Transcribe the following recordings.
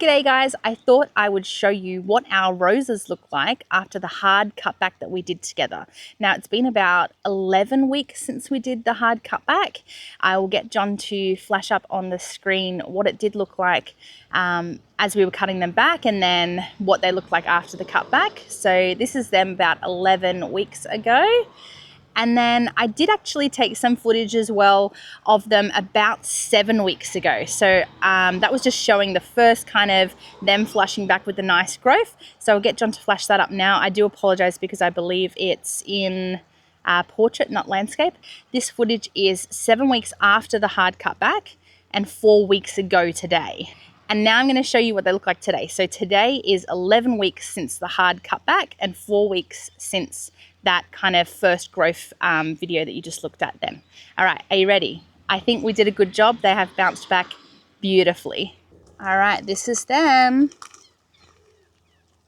G'day guys, I thought I would show you what our roses look like after the hard cutback that we did together. Now it's been about 11 weeks since we did the hard cutback. I will get John to flash up on the screen what it did look like as we were cutting them back and then what they looked like after the cutback. So this is them about 11 weeks ago. And then I did actually take some footage as well of them about 7 weeks ago. So that was just showing the first kind of them flushing back with the nice growth. So I'll get John to flash that up now. I do apologize because I believe it's in portrait, not landscape. This footage is 7 weeks after the hard cutback and 4 weeks ago today. And now I'm going to show you what they look like today. So today is 11 weeks since the hard cutback and 4 weeks since that kind of first growth video that you just looked at then. All right, are you ready? I think we did a good job. They have bounced back beautifully. All right, this is them.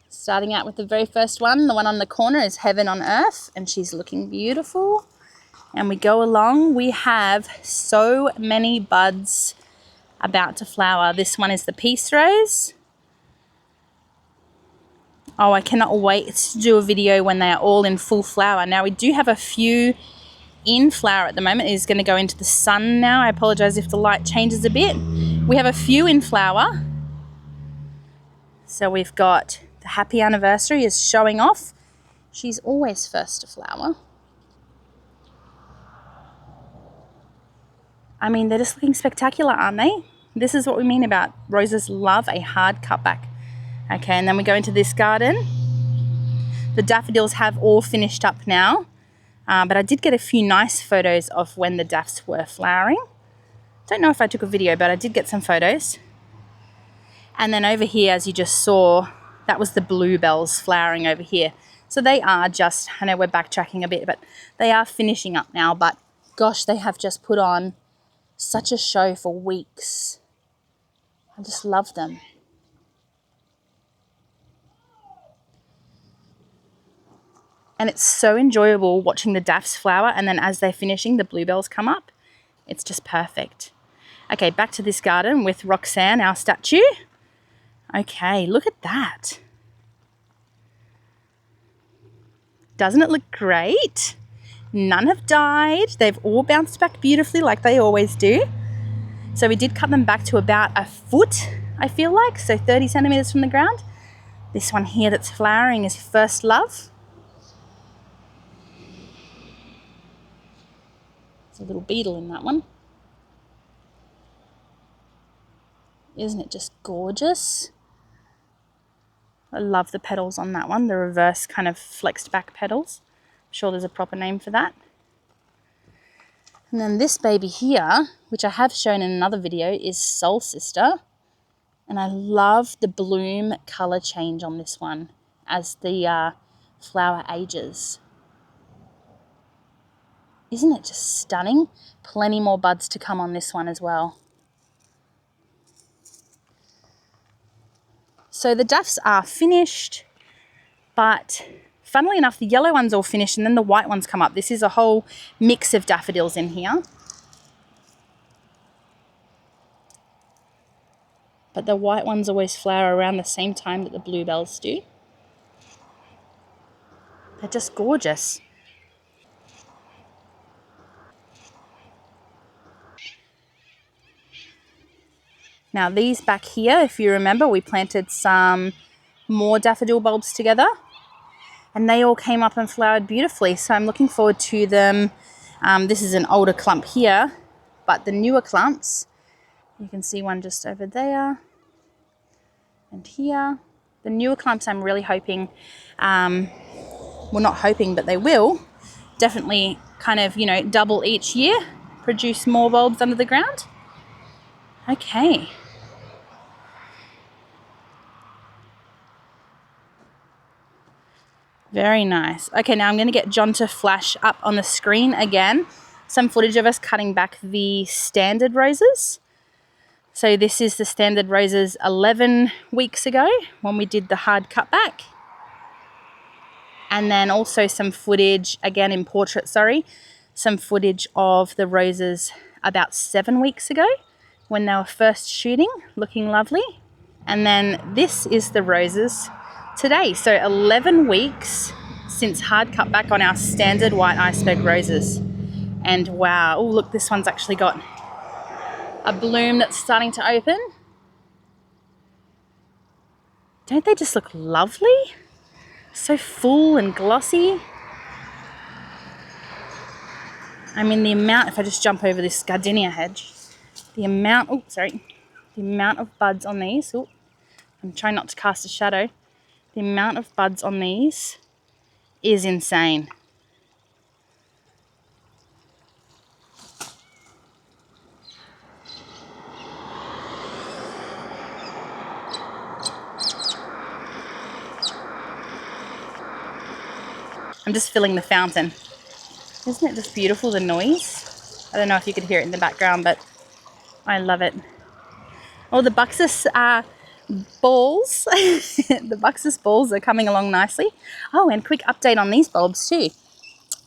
Starting out with the very first one. The one on the corner is Heaven on Earth, and she's looking beautiful. And we go along. We have so many buds about to flower. This one is the Peace Rose. Oh, I cannot wait to do a video when they are all in full flower. Now we do have a few in flower at the moment. It is going to go into the sun now. I apologize if the light changes a bit. We have a few in flower. So we've got the Happy Anniversary is showing off. She's always first to flower. I mean, they're just looking spectacular, aren't they? This is what we mean about roses love a hard cutback. Okay, and then we go into this garden. The daffodils have all finished up now, but I did get a few nice photos of when the daffs were flowering. Don't know if I took a video, but I did get some photos. And then over here, as you just saw, that was the bluebells flowering over here. So they are just, I know we're backtracking a bit, but they are finishing up now. But gosh, they have just put on such a show for weeks. I just love them. And it's so enjoyable watching the daffs flower, and then as they're finishing, the bluebells come up. It's just perfect. Okay, back to this garden with Roxanne, our statue. Okay, look at that. Doesn't it look great? None have died. They've all bounced back beautifully like they always do. So we did cut them back to about a foot, I feel like, so 30 centimeters from the ground. This one here that's flowering is First Love. There's a little beetle in that one. Isn't it just gorgeous? I love the petals on that one, the reverse kind of flexed back petals. I'm sure there's a proper name for that. And then this baby here, which I have shown in another video, is Soul Sister. And I love the bloom color change on this one as the flower ages. Isn't it just stunning? Plenty more buds to come on this one as well. So the daffs are finished, but funnily enough, the yellow one's all finished and then the white ones come up. This is a whole mix of daffodils in here. But the white ones always flower around the same time that the bluebells do. They're just gorgeous. Now these back here, if you remember, we planted some more daffodil bulbs together and they all came up and flowered beautifully. So I'm looking forward to them. This is an older clump here, but the newer clumps, you can see one just over there and here. The newer clumps I'm really hoping, well not hoping, but they will definitely kind of, you know, double each year, produce more bulbs under the ground. Okay. Very nice. Okay, now I'm going to get John to flash up on the screen again some footage of us cutting back the standard roses. So this is the standard roses 11 weeks ago when we did the hard cutback. And then also some footage, again in portrait, some footage of the roses about 7 weeks ago when they were first shooting, looking lovely. And then this is the roses today. So 11 weeks since hard cutback on our standard white iceberg roses. And wow, oh look, this one's actually got a bloom that's starting to open. Don't they just look lovely? So full and glossy. I mean, the amount, if I just jump over this gardenia hedge, the amount of buds on these, I'm trying not to cast a shadow. The amount of buds on these is insane. I'm just filling the fountain. Isn't it just beautiful, the noise? I don't know if you could hear it in the background, but I love it. Oh, the Buxus balls. The Buxus balls are coming along nicely. Oh, and quick update on these bulbs too.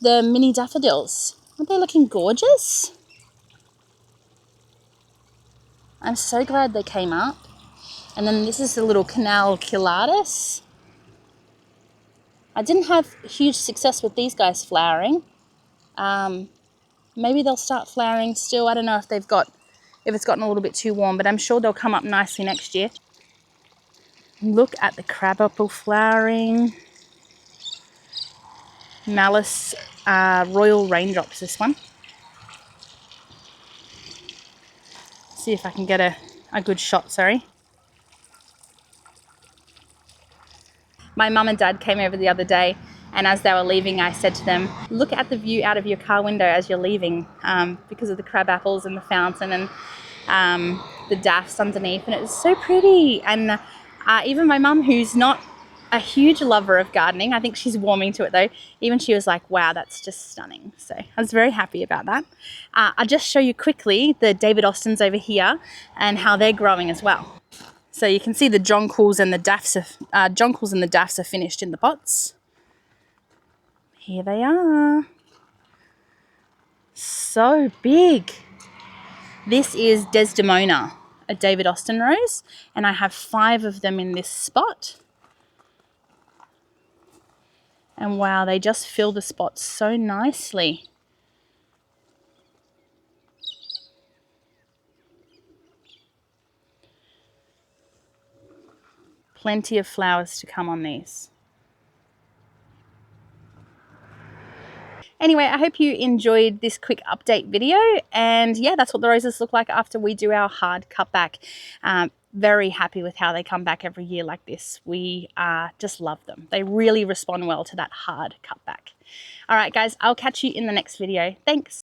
The mini daffodils. Aren't they looking gorgeous? I'm so glad they came up. And then this is the little canal kilatus. I didn't have huge success with these guys flowering. Maybe they'll start flowering still. I don't know if it's gotten a little bit too warm, but I'm sure they'll come up nicely next year. Look at the crabapple flowering. Malice Royal Raindrops, this one. See if I can get a good shot, sorry. My mum and dad came over the other day, and as they were leaving, I said to them, look at the view out of your car window as you're leaving, because of the crab apples and the fountain and the daffs underneath, and it was so pretty. And even my mum, who's not a huge lover of gardening, I think she's warming to it though, even she was like, wow, that's just stunning. So I was very happy about that. I'll just show you quickly the David Austins over here and how they're growing as well. So you can see the jonquils and the daffs are finished in the pots. Here they are. So big. This is Desdemona, a David Austin rose, and I have 5 of them in this spot. And wow, they just fill the spot so nicely. Plenty of flowers to come on these. Anyway, I hope you enjoyed this quick update video, and yeah, that's what the roses look like after we do our hard cutback. Very happy with how they come back every year like this. We just love them. They really respond well to that hard cutback. All right, guys, I'll catch you in the next video. Thanks.